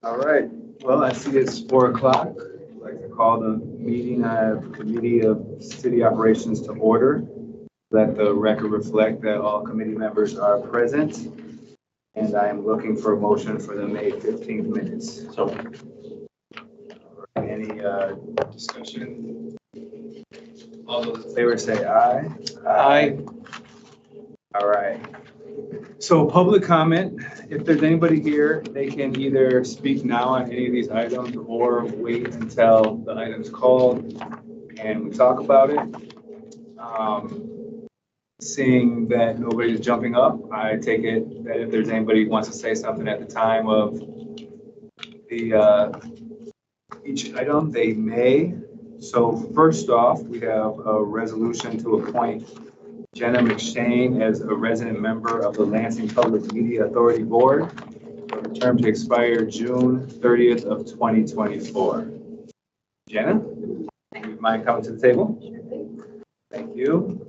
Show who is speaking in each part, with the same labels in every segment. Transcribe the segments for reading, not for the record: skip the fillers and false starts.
Speaker 1: All right. Well, I see it's 4 o'clock. I'd like to call the meeting of Committee of City Operations to order. Let the record reflect that all committee members are present. And I am looking for a motion for the May 15th minutes.
Speaker 2: So,
Speaker 1: Any discussion? All those in favor say aye.
Speaker 2: Aye.
Speaker 1: All right. So public comment, if there's anybody here, they can either speak now on any of these items or wait until the item's called and we talk about it. Seeing that nobody's jumping up, I take it that if there's anybody who wants to say something at the time of the each item, they may. So first off, we have a resolution to appoint Jenna McShane as a resident member of the Lansing Public Media Authority Board for a term to expire June 30th of 2024. Jenna, you mind coming to the table? Thank you.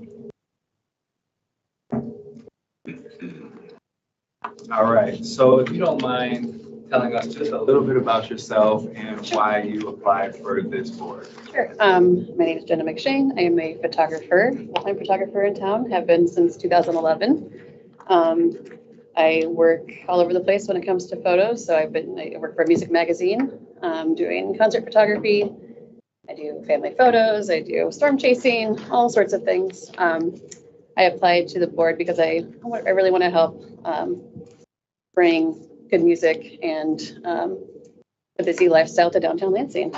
Speaker 1: All right, so if you don't mind telling us just a little bit about yourself and why you applied for this board.
Speaker 3: Sure. My name is Jenna McShane. I am a photographer, full-time photographer in town, have been since 2011. I work all over the place when it comes to photos. So I work for a music magazine, doing concert photography. I do family photos. I do storm chasing, all sorts of things. I applied to the board because I really want to help bring good music and a busy lifestyle to downtown Lansing.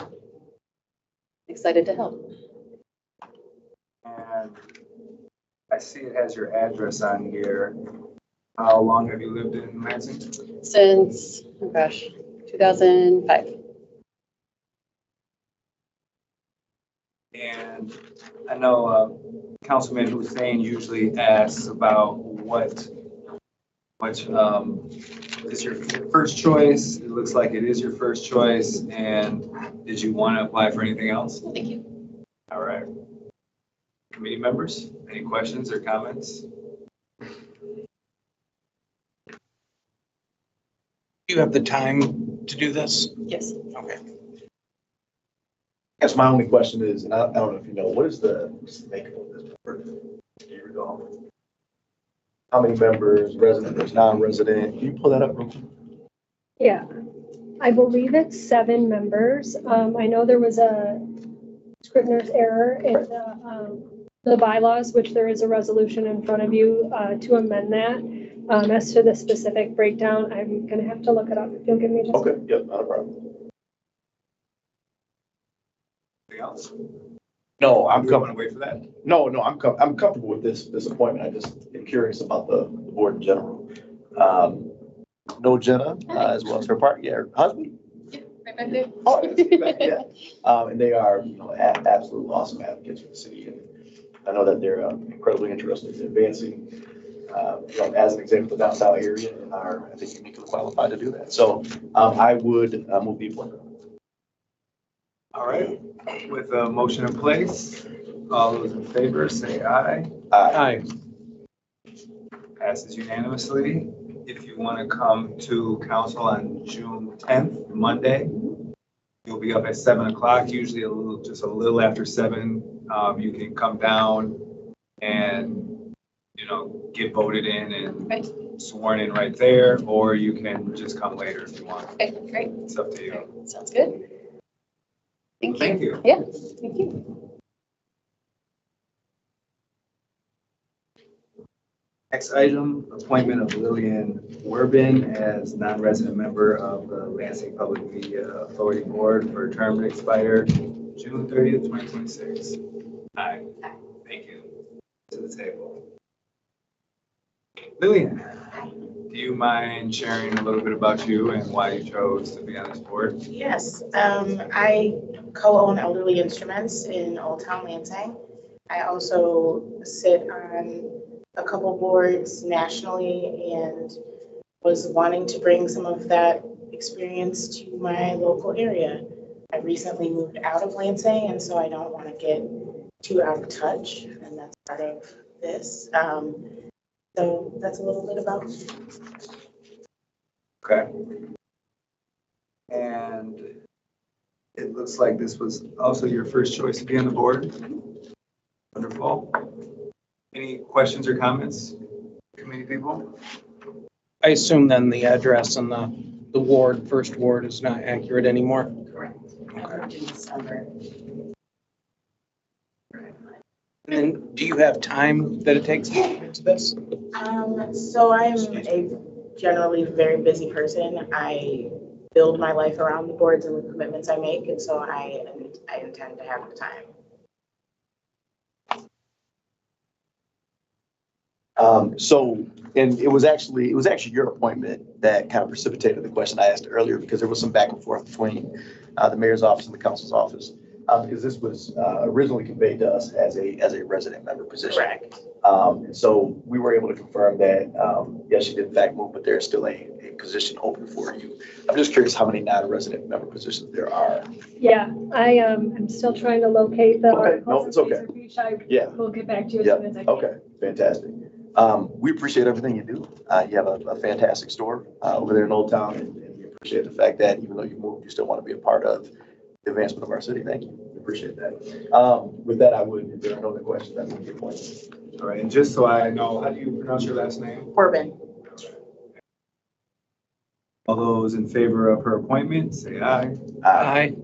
Speaker 3: Excited to help.
Speaker 1: And I see it has your address on here. How long have you lived in Lansing?
Speaker 3: Since, oh gosh, 2005.
Speaker 1: And I know Councilman Hussein usually asks about what is your first choice. It looks like it is your first choice. And did you want to apply for anything else?
Speaker 3: Thank you.
Speaker 1: All right. Committee members, any questions or comments?
Speaker 2: Do you have the time to do this?
Speaker 3: Yes.
Speaker 2: Okay.
Speaker 4: I guess my only question is, and I don't know if you know, what's the makeup of this board? Do you recall? How many members, resident versus non-resident? Can you pull that up real quick?
Speaker 5: Yeah, I believe it's 7 members. I know there was a Scrivener's error in the bylaws, which there is a resolution in front of you to amend that. As to the specific breakdown, I'm gonna have to look it up if you'll give me just.
Speaker 4: Okay, yep, not a problem.
Speaker 1: Anything else?
Speaker 4: No, I'm
Speaker 1: You want to
Speaker 4: coming.
Speaker 1: wait for that?
Speaker 4: No, I'm comfortable with this appointment. I just am curious about the board in general. Know Jenna as well as her partner, yeah, her husband.
Speaker 3: Right back there.
Speaker 4: Oh, yes, yeah. And they are, absolute awesome advocates for the city. And I know that they're incredibly interested in advancing, as an example, the downtown area and are, I think, uniquely qualified to do that. So I would move the appointment.
Speaker 1: All right, with a motion in place, all those in favor say aye.
Speaker 2: Aye.
Speaker 1: Passes unanimously. If you want to come to council on June 10th, Monday, you'll be up at 7 o'clock, usually just a little after 7. You can come down and, get voted in and
Speaker 3: Right.
Speaker 1: sworn in right there, or you can just come later if you want.
Speaker 3: Okay, great.
Speaker 1: It's up to you.
Speaker 3: Sounds good. Thank you.
Speaker 1: Thank you.
Speaker 3: Yeah, thank you.
Speaker 1: Next item, appointment of Lillian Werbin as non-resident member of the Lansing Public Media Authority Board for a term to expire June 30th, 2026. Aye. Thank you. To the table. Lillian, do you mind sharing a little bit about you and why you chose to be on this board?
Speaker 6: Yes, I co-own Elderly Instruments in Old Town Lansing. I also sit on a couple boards nationally and was wanting to bring some of that experience to my local area. I recently moved out of Lansing, and so I don't want to get too out of touch, and that's part of this. So that's a little bit about me.
Speaker 1: Okay. And it looks like this was also your first choice to be on the board. Wonderful. Any questions or comments, committee people?
Speaker 2: I assume then the address on the ward, first ward is not accurate anymore.
Speaker 7: Correct. I worked in December.
Speaker 2: And then do you have time that it takes to get into this?
Speaker 6: So I'm a generally very busy person. I build my life around the boards and the commitments I make, and so I intend to have the time.
Speaker 4: And it was actually your appointment that kind of precipitated the question I asked earlier, because there was some back and forth between the mayor's office and the council's office. Because this was originally conveyed to us as a resident member position.
Speaker 6: Correct.
Speaker 4: And so we were able to confirm that, yes, you did in fact move, but there's still a position open for you. I'm just curious how many non-resident member positions there are.
Speaker 5: Yeah, I'm still trying to locate the
Speaker 4: Okay, no,
Speaker 5: articles.
Speaker 4: it's okay.
Speaker 5: I
Speaker 4: Yeah.
Speaker 5: will get back to you as
Speaker 4: Yeah,
Speaker 5: soon as I can.
Speaker 4: okay, fantastic. We appreciate everything you do. You have a fantastic store over there in Old Town, and we appreciate the fact that even though you moved, you still want to be a part of the advancement of our city. Thank you. We appreciate that. With that, if there are no other questions, I would get appointed.
Speaker 1: All right, and just so I know, how do you pronounce your last name?
Speaker 6: Corbin.
Speaker 1: All those in favor of her appointment, say aye.
Speaker 2: Aye.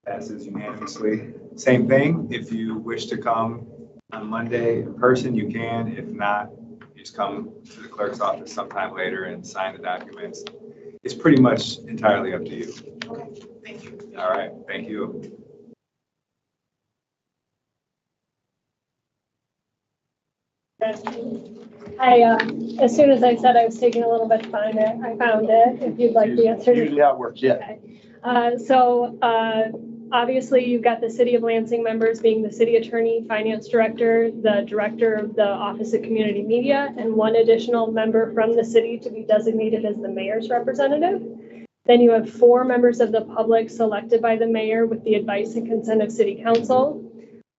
Speaker 1: Passes unanimously. Same thing, if you wish to come on Monday in person, you can. If not, you just come to the clerk's office sometime later and sign the documents. It's pretty much entirely up to you.
Speaker 6: Okay, thank you.
Speaker 1: All right, thank you.
Speaker 5: As soon as I said I was taking a little bit to find it, I found it, if you'd like the answer.
Speaker 4: Usually how it works, yeah.
Speaker 5: Obviously, you've got the City of Lansing members being the city attorney, finance director, the director of the Office of Community Media, and one additional member from the city to be designated as the mayor's representative. Then you have 4 members of the public selected by the mayor with the advice and consent of city council.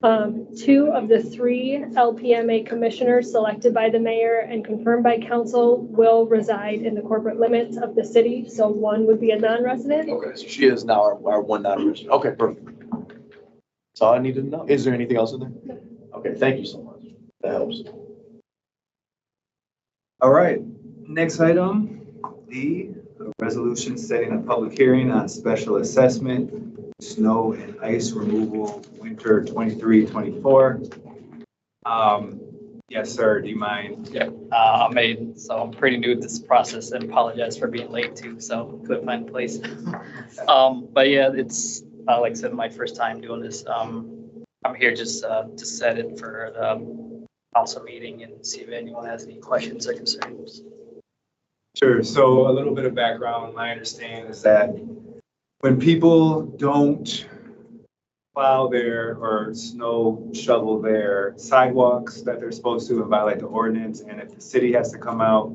Speaker 5: 2 of the 3 LPMA commissioners selected by the mayor and confirmed by council will reside in the corporate limits of the city. So 1 would be a non-resident.
Speaker 4: Okay, so she is now our one non-resident. Okay, perfect. That's all I needed to know. Is there anything else in there? Okay, thank you so much. That helps.
Speaker 1: All right, next item, D, a resolution setting a public hearing on special assessment, snow and ice removal, winter 23-24. Yes, sir, do you mind?
Speaker 8: Yeah, I'm pretty new to this process and apologize for being late too, so couldn't find a place. But yeah, it's, like I said, my first time doing this. I'm here just to set it for the council meeting and see if anyone has any questions or concerns.
Speaker 1: Sure, so a little bit of background, my understanding is that when people don't plow or snow shovel their sidewalks that they're supposed to and violate the ordinance, and if the city has to come out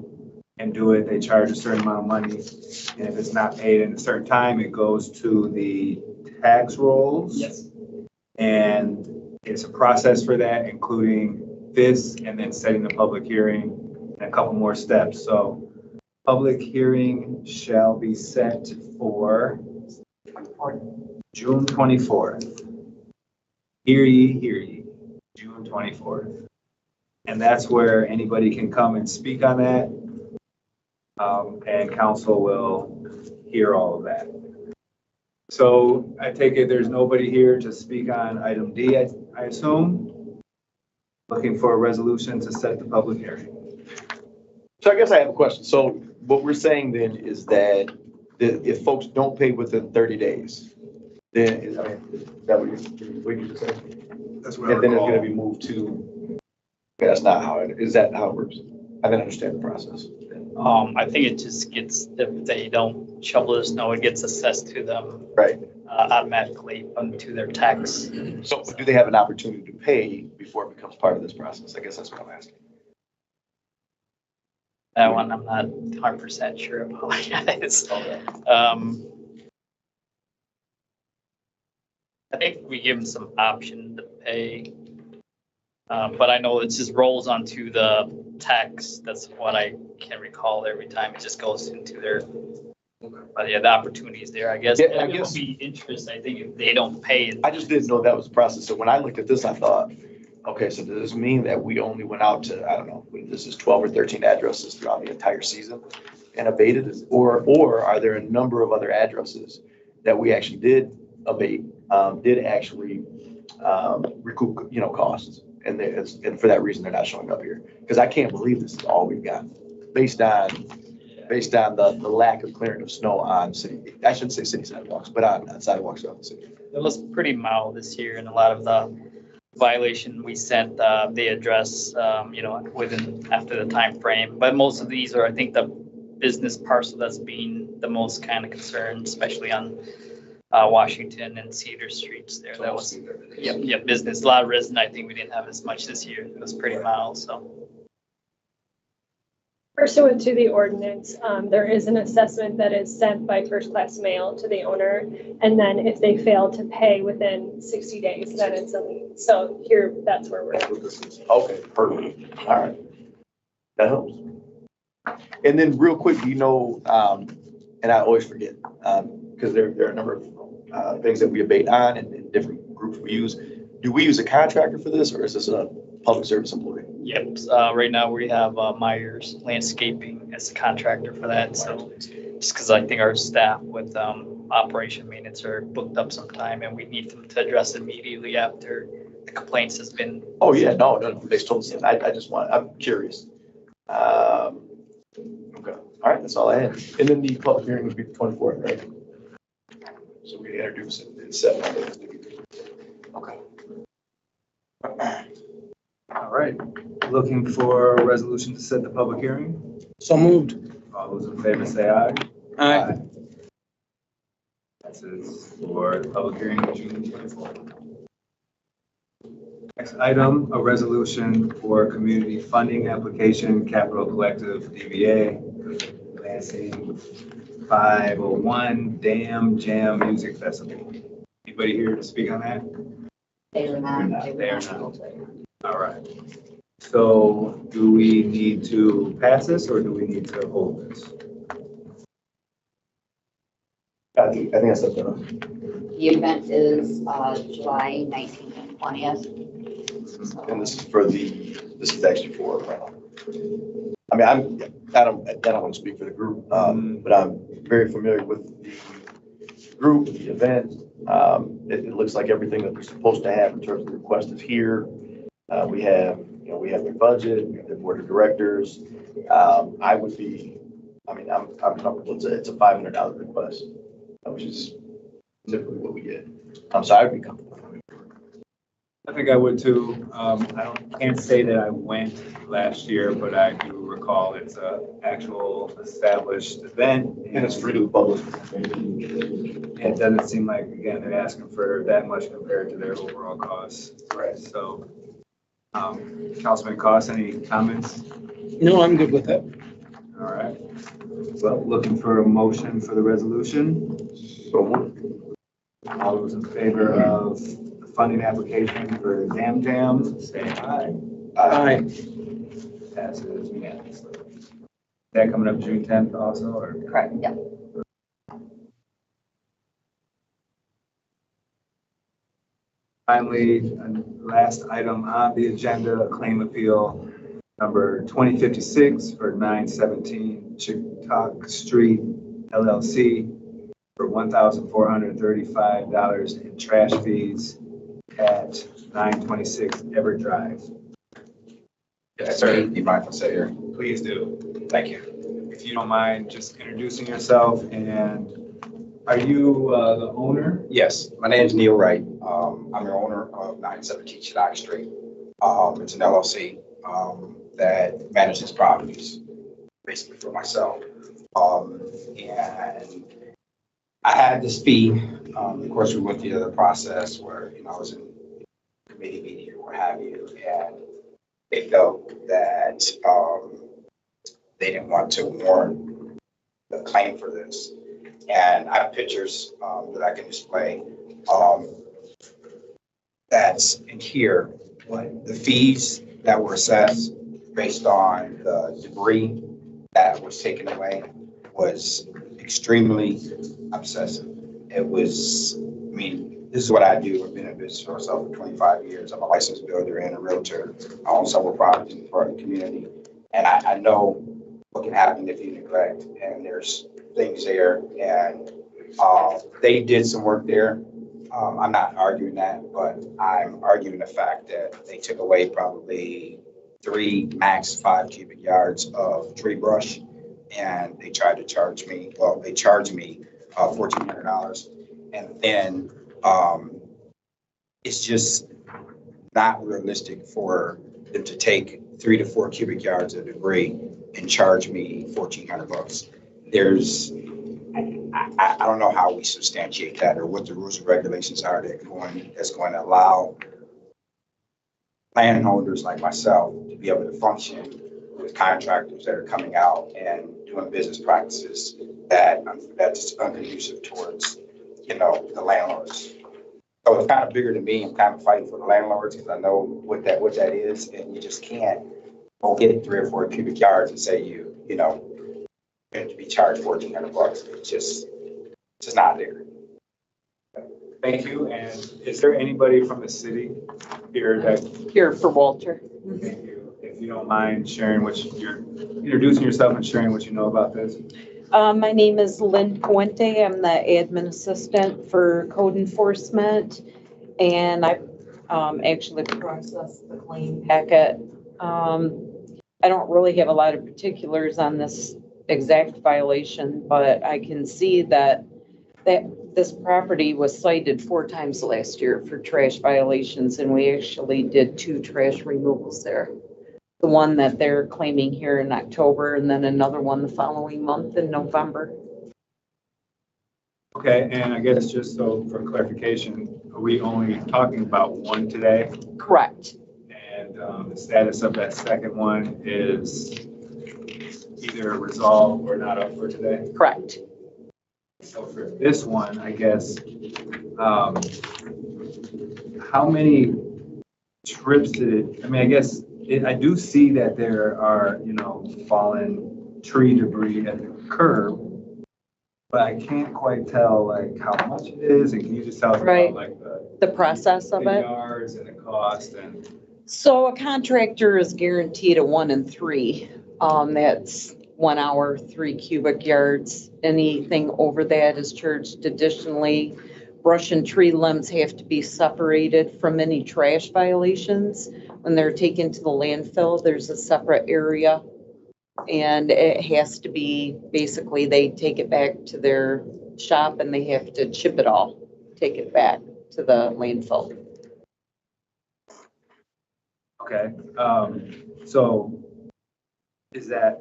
Speaker 1: and do it, they charge a certain amount of money. And if it's not paid in a certain time, it goes to the tax rolls.
Speaker 8: Yes.
Speaker 1: And it's a process for that, including this and then setting the public hearing and a couple more steps. So public hearing shall be set for June 24th. Hear ye, June 24th. And that's where anybody can come and speak on that. And council will hear all of that. So I take it there's nobody here to speak on item D, I assume? Looking for a resolution to set the public hearing.
Speaker 4: So I guess I have a question. So what we're saying then is that if folks don't pay within 30 days, then, is that what you just said?
Speaker 1: That's what I
Speaker 4: And then it's
Speaker 1: recall.
Speaker 4: going to be moved to, that's not how is that how it works? I didn't understand the process.
Speaker 8: I think it just gets, if they don't shovel the snow, it gets assessed to them
Speaker 4: Right.
Speaker 8: automatically onto their tax.
Speaker 4: So do they have an opportunity to pay before it becomes part of this process? I guess that's what I'm asking.
Speaker 8: That one, I'm not 100% sure about. I think we give them some option to pay. But I know it just rolls onto the tax. That's what I can recall every time. It just goes into their But yeah, the opportunity is there, I guess.
Speaker 4: Yeah, I
Speaker 8: It will
Speaker 4: guess-
Speaker 8: be interest, I think, if they don't pay.
Speaker 4: I just didn't know that was the process. So when I looked at this, I thought, okay, so does this mean that we only went out to, I don't know, this is 12 or 13 addresses throughout the entire season and abated it? Or are there a number of other addresses that we actually did abate, did actually recoup, costs? And for that reason, they're not showing up here. Because I can't believe this is all we've got based on the lack of clearing of snow on city, I shouldn't say city sidewalks, but on sidewalks throughout the city.
Speaker 8: It was pretty mild this year, and a lot of the violation we sent, they address, after the time frame. But most of these are, I think, the business parcel that's being the most kind of concerned, especially on Washington and Cedar Streets there. That was, business. A lot of resident, I think we didn't have as much this year. It was pretty mild, so.
Speaker 5: Pursuant to the ordinance, there is an assessment that is sent by first-class mail to the owner. And then if they fail to pay within 60 days, then it's a lien. So here, that's where we're
Speaker 4: That's
Speaker 5: at.
Speaker 4: what this is. Okay, perfect. All right. That helps. And then real quick, and I always forget, because there are a number of things that we abate on and different groups we use. Do we use a contractor for this, or is this a public service employee?
Speaker 8: Yep, right now we have Myers Landscaping as a contractor for that, so just because I think our staff with operation maintenance are booked up sometime and we need them to address immediately after the complaints has been.
Speaker 4: Oh, yeah, no, they told us that. I'm curious. Okay, all right, that's all I had. And then the public hearing would be the 24th, right? So we introduce it and set it. Okay.
Speaker 1: All right, looking for a resolution to set the public hearing.
Speaker 2: So moved.
Speaker 1: All those in favor say aye.
Speaker 2: Aye.
Speaker 1: This is for the public hearing of June 24th. Next item, a resolution for community funding application, Capital Collective DBA, Lansing 501 Dam Jam Music Festival. Anybody here to speak on that?
Speaker 7: They are not.
Speaker 1: They are not. All right. So do we need to pass this or do we need to hold this?
Speaker 4: I think I said that.
Speaker 7: The event is July 19th and 20th.
Speaker 4: And this is actually for, I mean, I don't want to speak for the group, but I'm very familiar with the group, the event. It looks like everything that we're supposed to have in terms of the request is here. We have their budget, we have their board of directors. I'm comfortable. It's a $500 request, which is typically what we get. So I would be comfortable.
Speaker 1: I think I would too. Can't say that I went last year, but I do recall it's a actual established event.
Speaker 4: And it's free to the public.
Speaker 1: It doesn't seem like, again, they're asking for that much compared to their overall costs.
Speaker 4: Right.
Speaker 1: So, Councilman Cost, any comments?
Speaker 2: No, I'm good with it.
Speaker 1: All right. Well, looking for a motion for the resolution.
Speaker 4: So
Speaker 1: All those in favor of the funding application for Dam Jam, say aye.
Speaker 2: Aye.
Speaker 1: Passes unanimously. That coming up June 10th also, or?
Speaker 7: Correct, yeah.
Speaker 1: Finally, last item on the agenda, a claim appeal number 2056 for 917 Chickasaw Street LLC for $1,435 in trash fees at 926 Ever Drive.
Speaker 9: Yes, sir. Do you mind if I sit here?
Speaker 1: Please do.
Speaker 9: Thank you.
Speaker 1: If you don't mind, just introducing yourself, and are you the owner?
Speaker 9: Yes, my name is Neil Wright. I'm the owner of 917 Chickasaw Street. It's an LLC that manages properties basically for myself. And I had this fee. Of course, we went through the process where, I was in committee meeting or what have you, and they felt that they didn't want to warrant the claim for this. And I have pictures that I can display that's in here. What the fees that were assessed based on the debris that was taken away was extremely obsessive. It was, I mean, this is what I do. I've been in business for myself for 25 years. I'm a licensed builder and a realtor. I own several properties in the community. And I know what can happen if you neglect, and there's things there. And they did some work there. I'm not arguing that, but I'm arguing the fact that they took away probably 3, max 5 cubic yards of tree brush. And they tried to charge me, well, they charged me $1,400. And then it's just not realistic for them to take 3 to 4 cubic yards of debris and charge me $1,400. There's, I don't know how we substantiate that or what the rules and regulations are that's going to allow landholders like myself to be able to function with contractors that are coming out and doing business practices that's unconducive towards, you know, the landlords. So it's kind of bigger than me. I'm kind of fighting for the landlords because I know what that is, and you just can't go get 3 or 4 cubic yards and say you know, going to be charged $1,400. It's just not there.
Speaker 1: Thank you. And is there anybody from the city here that,
Speaker 10: Here for Walter.
Speaker 1: thank you, if you don't mind sharing introducing yourself and sharing what you know about this?
Speaker 10: My name is Lynn Puente. I'm the admin assistant for code enforcement. And I actually processed the claim packet. I don't really have a lot of particulars on this exact violation, but I can see that this property was cited 4 times last year for trash violations, and we actually did 2 trash removals there. The one that they're claiming here in October, and then another one the following month in November.
Speaker 1: Okay, and I guess just so for clarification, are we only talking about one today?
Speaker 10: Correct.
Speaker 1: And the status of that second one is either resolved or not up for today?
Speaker 10: Correct.
Speaker 1: So for this one, I guess, how many trips did it, I mean, I guess, I do see that there are, you know, fallen tree debris at the curb, but I can't quite tell like how much it is, and can you just tell us
Speaker 10: Right.
Speaker 1: about like
Speaker 10: The process of
Speaker 1: the
Speaker 10: it.
Speaker 1: yards and the cost and?
Speaker 10: So a contractor is guaranteed a 1 in 3. That's 1 hour, 3 cubic yards. Anything over that is charged additionally. Brush and tree limbs have to be separated from any trash violations. When they're taken to the landfill, there's a separate area. And it has to be, basically, they take it back to their shop and they have to chip it all, take it back to the landfill.
Speaker 1: Okay, so is that,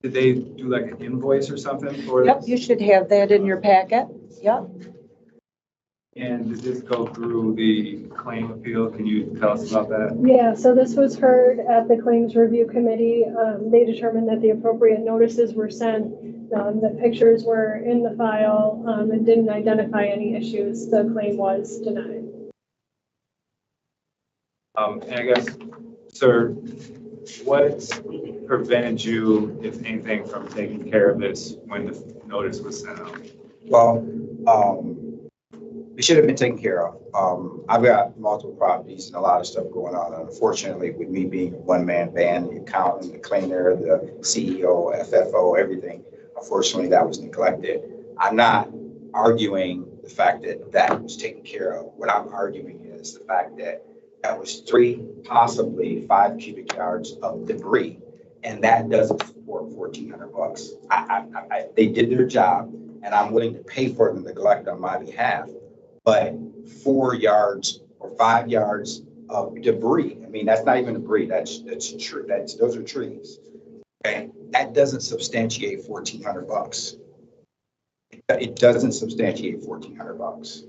Speaker 1: did they do like an invoice or something for
Speaker 10: Yep,
Speaker 1: this?
Speaker 10: you should have that in your packet. Yep.
Speaker 1: And did this go through the claim appeal? Can you tell us about that?
Speaker 5: Yeah, so this was heard at the Claims Review Committee. They determined that the appropriate notices were sent, that pictures were in the file, and didn't identify any issues. The claim was denied.
Speaker 1: And I guess, sir, what prevented you, if anything, from taking care of this when the notice was sent out?
Speaker 9: Well, it should have been taken care of. I've got multiple properties and a lot of stuff going on. And unfortunately, with me being a one-man band, the accountant, the cleaner, the CEO, FFO, everything, unfortunately, that was neglected. I'm not arguing the fact that that was taken care of. What I'm arguing is the fact that that was 3, possibly 5 cubic yards of debris, and that doesn't support $1,400. They did their job, and I'm willing to pay for the neglect on my behalf. But 4 yards or 5 yards of debris, I mean, that's not even debris, that's true, those are trees. Okay, that doesn't substantiate $1,400. It doesn't substantiate $1,400.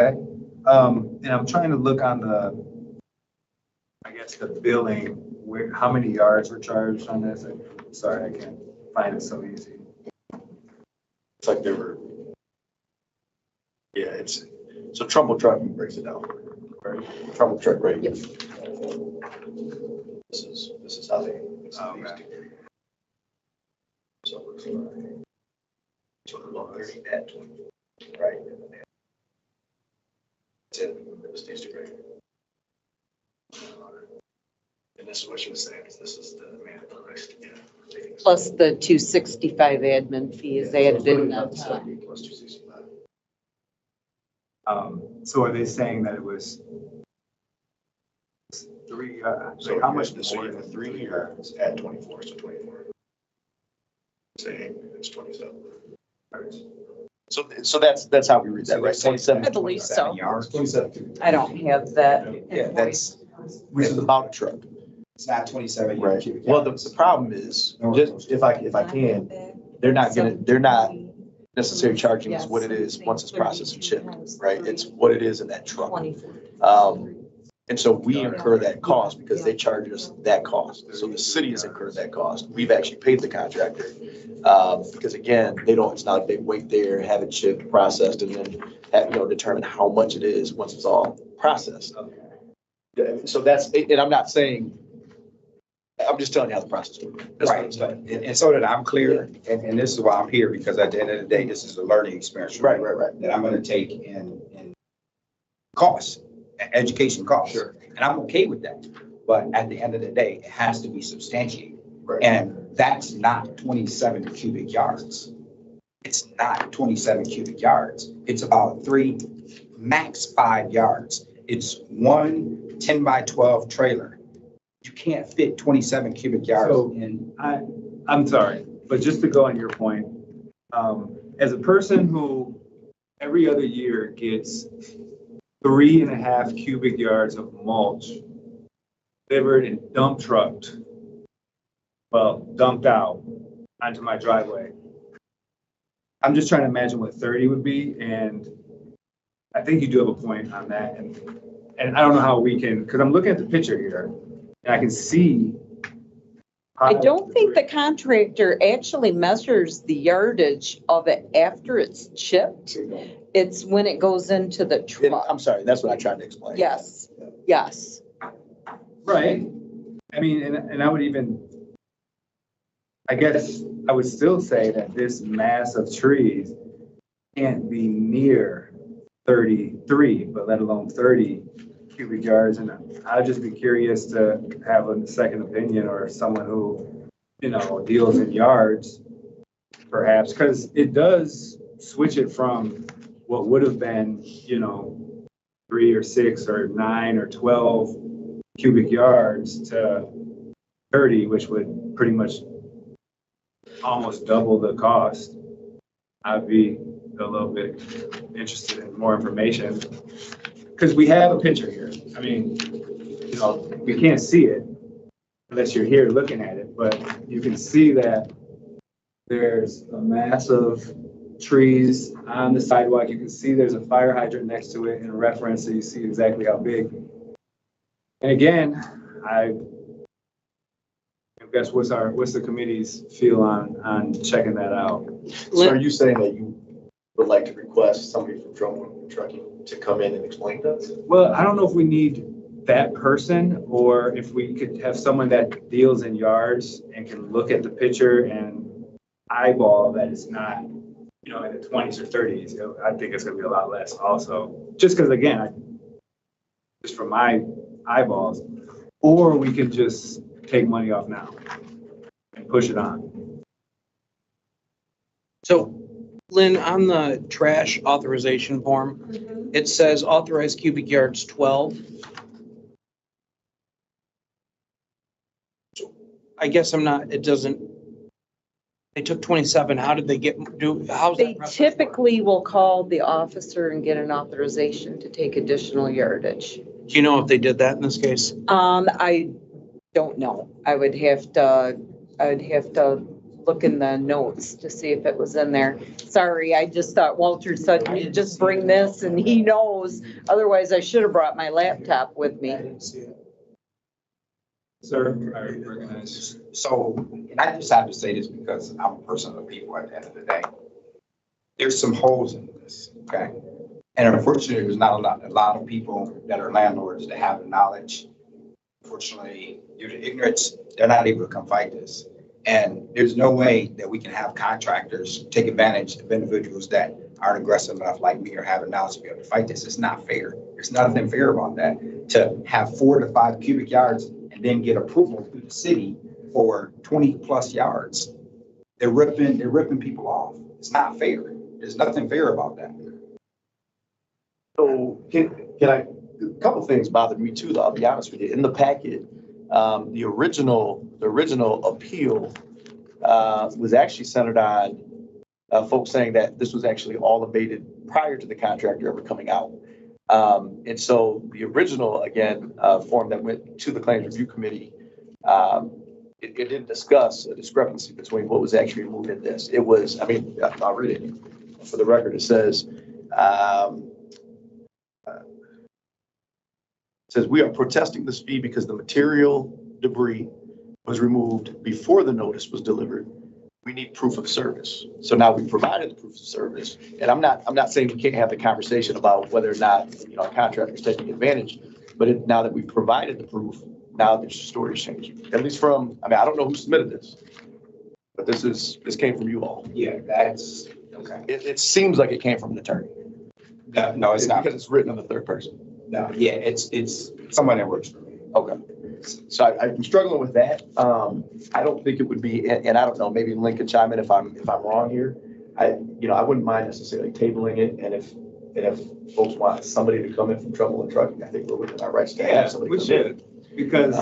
Speaker 1: Okay, and I'm trying to look on I guess the billing, where, how many yards were charged on this? Sorry, I can't find it so easy.
Speaker 4: It's like they were, yeah, so Trumbull Truck breaks it down. Right? Trumbull Truck, right?
Speaker 10: Yep.
Speaker 4: This is how they.
Speaker 1: Okay.
Speaker 4: So we're 230 at 20, right? It's in the stage degree. And this is what she was saying, is this is the mandatory, yeah.
Speaker 10: Plus the 265 admin fee is added in that
Speaker 4: Plus
Speaker 10: time.
Speaker 4: 265.
Speaker 1: So are they saying that it was three,
Speaker 4: So
Speaker 1: how much
Speaker 4: so
Speaker 1: more?
Speaker 4: you have 3 yards at 24, so 24. Saying it's 27. So that's how we read that, right? 27.
Speaker 10: I believe so.
Speaker 9: Yards.
Speaker 4: 27.
Speaker 10: I don't have that.
Speaker 9: Yeah, that's,
Speaker 4: Which is about a truck.
Speaker 9: it's not 27
Speaker 4: Right.
Speaker 9: cubic
Speaker 4: Well,
Speaker 9: yards.
Speaker 4: the problem is, just if I can, they're not necessarily charging us what it is once it's processed and shipped, right? It's what it is in that truck. And so we incur that cost because they charge us that cost. So the city has incurred that cost. We've actually paid the contractor. Because again, it's not a big wait there, have it shipped, processed, and then determine how much it is once it's all processed. So and I'm not saying, I'm just telling you how the process works. That's what I'm
Speaker 9: Right,
Speaker 4: saying.
Speaker 9: and so that I'm clear, and this is why I'm here, because at the end of the day, this is a learning experience. for me
Speaker 4: Right.
Speaker 9: That I'm gonna take in costs, education costs.
Speaker 4: Sure.
Speaker 9: And I'm okay with that, but at the end of the day, it has to be substantiated.
Speaker 4: Right.
Speaker 9: And that's not 27 cubic yards. It's not 27 cubic yards. It's about 3, max 5 yards. It's 1 10 by 12 trailer. You can't fit 27 cubic yards
Speaker 1: So-
Speaker 9: in.
Speaker 1: I'm sorry, but just to go on your point, as a person who every other year gets 3.5 cubic yards of mulch delivered and dumped dumped out onto my driveway. I'm just trying to imagine what 30 would be, and I think you do have a point on that. And I don't know how we can, because I'm looking at the picture here, and I can see.
Speaker 10: I don't think the contractor actually measures the yardage of it after it's chipped. It's when it goes into the truck.
Speaker 4: I'm sorry, that's what I tried to explain.
Speaker 10: Yes, yes.
Speaker 1: Right. I mean, and I would even, I guess I would still say that this mass of trees can't be near 33, but let alone 30 cubic yards. And I'd just be curious to have a second opinion or someone who, deals in yards, perhaps, because it does switch it from what would have been, 3 or 6 or 9 or 12 cubic yards to 30, which would pretty much almost double the cost. I'd be a little bit interested in more information because we have a picture here. I mean, we can't see it unless you're here looking at it, but you can see that there's a mass of trees on the sidewalk. You can see there's a fire hydrant next to it in reference, so you see exactly how big. And again, I guess what's the committee's feel on checking that out?
Speaker 4: So are you saying that you would like to request somebody from Drumwood Trucking to come in and explain that?
Speaker 1: Well, I don't know if we need that person or if we could have someone that deals in yards and can look at the picture and eyeball that it's not, in the 20s or 30s. I think it's gonna be a lot less also, just because again, just from my eyeballs, or we can just take money off now and push it on.
Speaker 2: So Lynn, on the trash authorization form, it says authorized cubic yards 12. I guess they took 27. How did they how's
Speaker 10: They
Speaker 2: that process work?
Speaker 10: typically will call the officer and get an authorization to take additional yardage.
Speaker 2: Do you know if they did that in this case?
Speaker 10: I don't know. I would have to look in the notes to see if it was in there. Sorry, I just thought Walter said, you just bring this and he knows. Otherwise, I should have brought my laptop with me.
Speaker 1: Sir, I recognize.
Speaker 9: So, and I just have to say this because I'm a person of the people at the end of the day. There's some holes in this, okay? And unfortunately, there's not a lot of people that are landlords that have the knowledge. Unfortunately, due to ignorance, they're not able to come fight this. And there's no way that we can have contractors take advantage of individuals that aren't aggressive enough like me or have a knowledge to be able to fight this. It's not fair. There's nothing fair about that. To have 4 to 5 cubic yards and then get approval through the city for 20 plus yards. They're ripping people off. It's not fair. There's nothing fair about that.
Speaker 4: So can I, a couple things bothered me too, though, I'll be honest with you. In the packet, the original appeal was actually centered on folks saying that this was actually all abated prior to the contractor ever coming out. And so the original, again, form that went to the Claims Review Committee, it didn't discuss a discrepancy between what was actually removed in this. It was, I mean, I'll read it. For the record, it says, we are protesting this fee because the material debris was removed before the notice was delivered. We need proof of service. So now we provided the proof of service. And I'm not saying we can't have the conversation about whether or not, a contractor is taking advantage, but now that we've provided the proof, now the story is changing. At least from, I don't know who submitted this, but this came from you all.
Speaker 9: Yeah, that's okay.
Speaker 4: It seems like it came from an attorney.
Speaker 9: No, it's not.
Speaker 4: Because it's written in the third person.
Speaker 9: No, yeah, it's someone that works for me.
Speaker 4: Okay. So I'm struggling with that. I don't think it would be, and I don't know, maybe Lynn can chime in if I'm wrong here. I wouldn't mind necessarily tabling it, and if folks want somebody to come in from Trumbull and Trucking, I think we're within our rights to have somebody
Speaker 1: We
Speaker 4: come
Speaker 1: should, because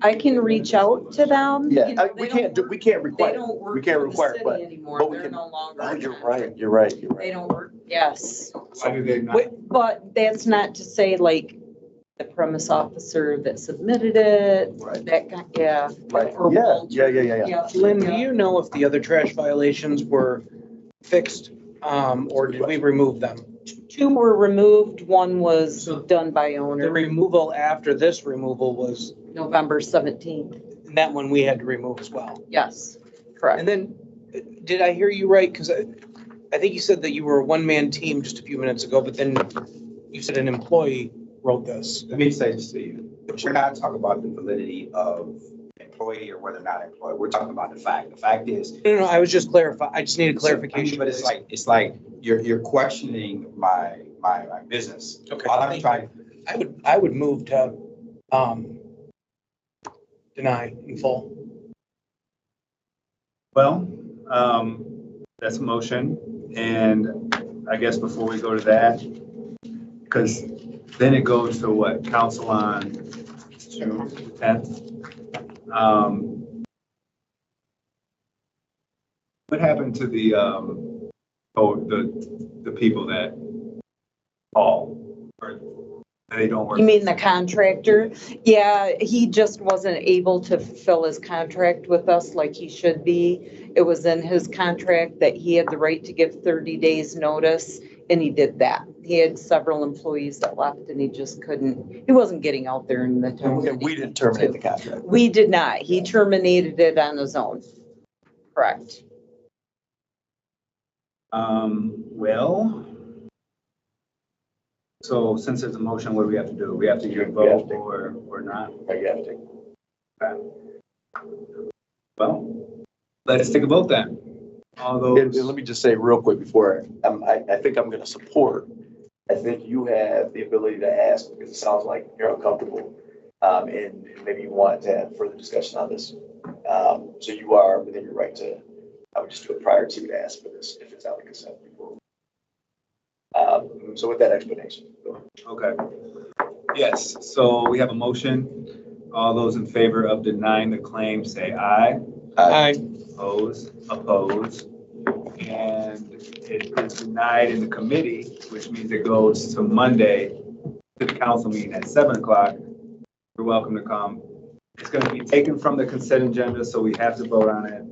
Speaker 10: I can reach out to them.
Speaker 4: Yeah,
Speaker 10: You know,
Speaker 4: we
Speaker 10: they
Speaker 4: can't
Speaker 10: don't
Speaker 4: require.
Speaker 10: They don't work
Speaker 4: we can't
Speaker 10: for the
Speaker 4: require,
Speaker 10: city
Speaker 4: but
Speaker 10: anymore.
Speaker 4: we
Speaker 10: They're
Speaker 4: can-
Speaker 10: no longer.
Speaker 4: Oh,
Speaker 10: a
Speaker 4: you're
Speaker 10: contractor.
Speaker 4: right.
Speaker 10: They don't work, yes.
Speaker 1: why do they not?
Speaker 10: But that's not to say like the premise officer that submitted it,
Speaker 4: Right.
Speaker 10: that guy, yeah.
Speaker 4: Right.
Speaker 10: or
Speaker 4: Yeah,
Speaker 10: Walter.
Speaker 4: yeah.
Speaker 2: Lynn, do you know if the other trash violations were fixed, or did we remove them?
Speaker 10: 2 were removed, 1 was done by
Speaker 2: The
Speaker 10: owner,
Speaker 2: removal after this removal was,
Speaker 10: November 17th.
Speaker 2: that one we had to remove as well.
Speaker 10: Yes, correct.
Speaker 2: And then, did I hear you right? Because I think you said that you were a one-man team just a few minutes ago, but then you said an employee wrote this.
Speaker 9: Let me say this to you. We're not talking about the validity of employee or whether or not employee. We're talking about the fact. The fact is.
Speaker 2: No, I was just clarifying. I just needed clarification.
Speaker 9: But it's like you're questioning my business.
Speaker 2: Okay.
Speaker 9: All I'm trying.
Speaker 2: I would move to, deny in full.
Speaker 1: Well, that's a motion, and I guess before we go to that, because then it goes to what, council on June 10th? What happened to the people that call, or they don't work?
Speaker 10: You mean the contractor? Yeah, he just wasn't able to fulfill his contract with us like he should be. It was in his contract that he had the right to give 30 days notice, and he did that. He had several employees that left and he just couldn't, he wasn't getting out there in the town.
Speaker 4: And we didn't terminate the contract.
Speaker 10: We did not. He terminated it on his own. Correct.
Speaker 1: Well, so since there's a motion, what do we have to do? We have to either
Speaker 4: We have
Speaker 1: vote
Speaker 4: to.
Speaker 1: or not? Well, let's take a vote then. All
Speaker 4: And
Speaker 1: those,
Speaker 4: let me just say real quick before, I think I'm going to support. I think you have the ability to ask because it sounds like you're uncomfortable. And maybe you want to have further discussion on this. So you are within your right to, I would just do it prior to you to ask for this if it's out of consent before. So with that explanation. Go ahead.
Speaker 1: okay. Yes, so we have a motion. All those in favor of denying the claim, say aye. Oppose. And it is denied in the committee, which means it goes to Monday to the council meeting at 7 o'clock. You're welcome to come. It's going to be taken from the consent agenda, so we have to vote on it.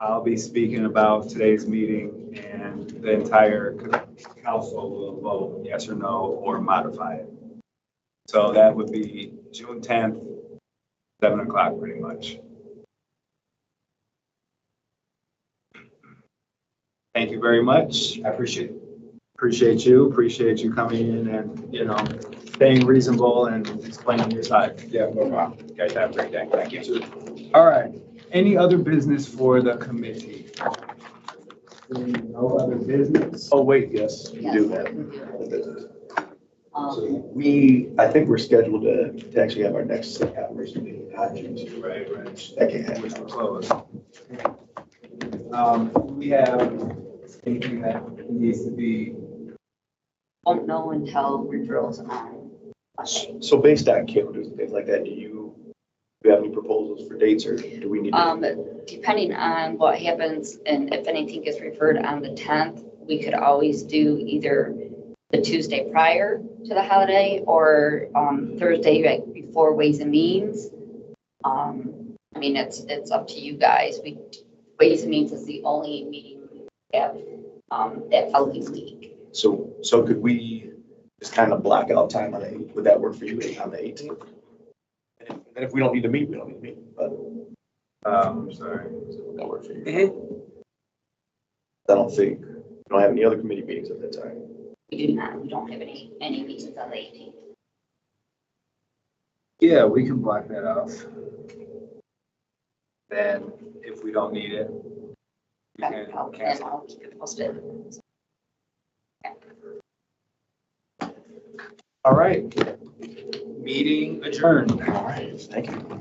Speaker 1: I'll be speaking about today's meeting, and the entire council will vote yes or no or modify it. So that would be June 10th, 7 o'clock pretty much. Thank you very much.
Speaker 9: I appreciate it.
Speaker 1: Appreciate you coming in and, staying reasonable and explaining your side.
Speaker 9: Yeah, no problem. Guys, have a great day. Thank you.
Speaker 1: All right, Any other business for the committee? No other business?
Speaker 4: Oh, wait, yes, we do
Speaker 7: Yes.
Speaker 4: have the business.
Speaker 7: Um,
Speaker 4: I think we're scheduled to actually have our next city hours meeting on Tuesday.
Speaker 1: Right.
Speaker 4: That can't happen.
Speaker 1: Which will close. We have anything that needs to be,
Speaker 7: Won't know until referrals on Monday.
Speaker 4: So based on calendars and things like that, do you have any proposals for dates or do we need?
Speaker 7: Depending on what happens and if anything gets referred on the 10th, we could always do either the Tuesday prior to the holiday or Thursday right before Ways and Means. I mean, it's up to you guys. Ways and Means is the only meeting we have that following week.
Speaker 4: So could we just kind of block out time on the 8th? Would that work for you on the 18th? And if we don't need to meet, we don't need to meet, but
Speaker 1: sorry.
Speaker 4: would that work for you? I don't think, we don't have any other committee meetings at that time.
Speaker 7: We do not, we don't have any meetings on the 18th.
Speaker 1: Yeah, we can block that off. Then if we don't need it, we can
Speaker 7: And
Speaker 1: cancel.
Speaker 7: I'll keep it posted.
Speaker 1: All right. Meeting adjourned.
Speaker 4: All right, thank you.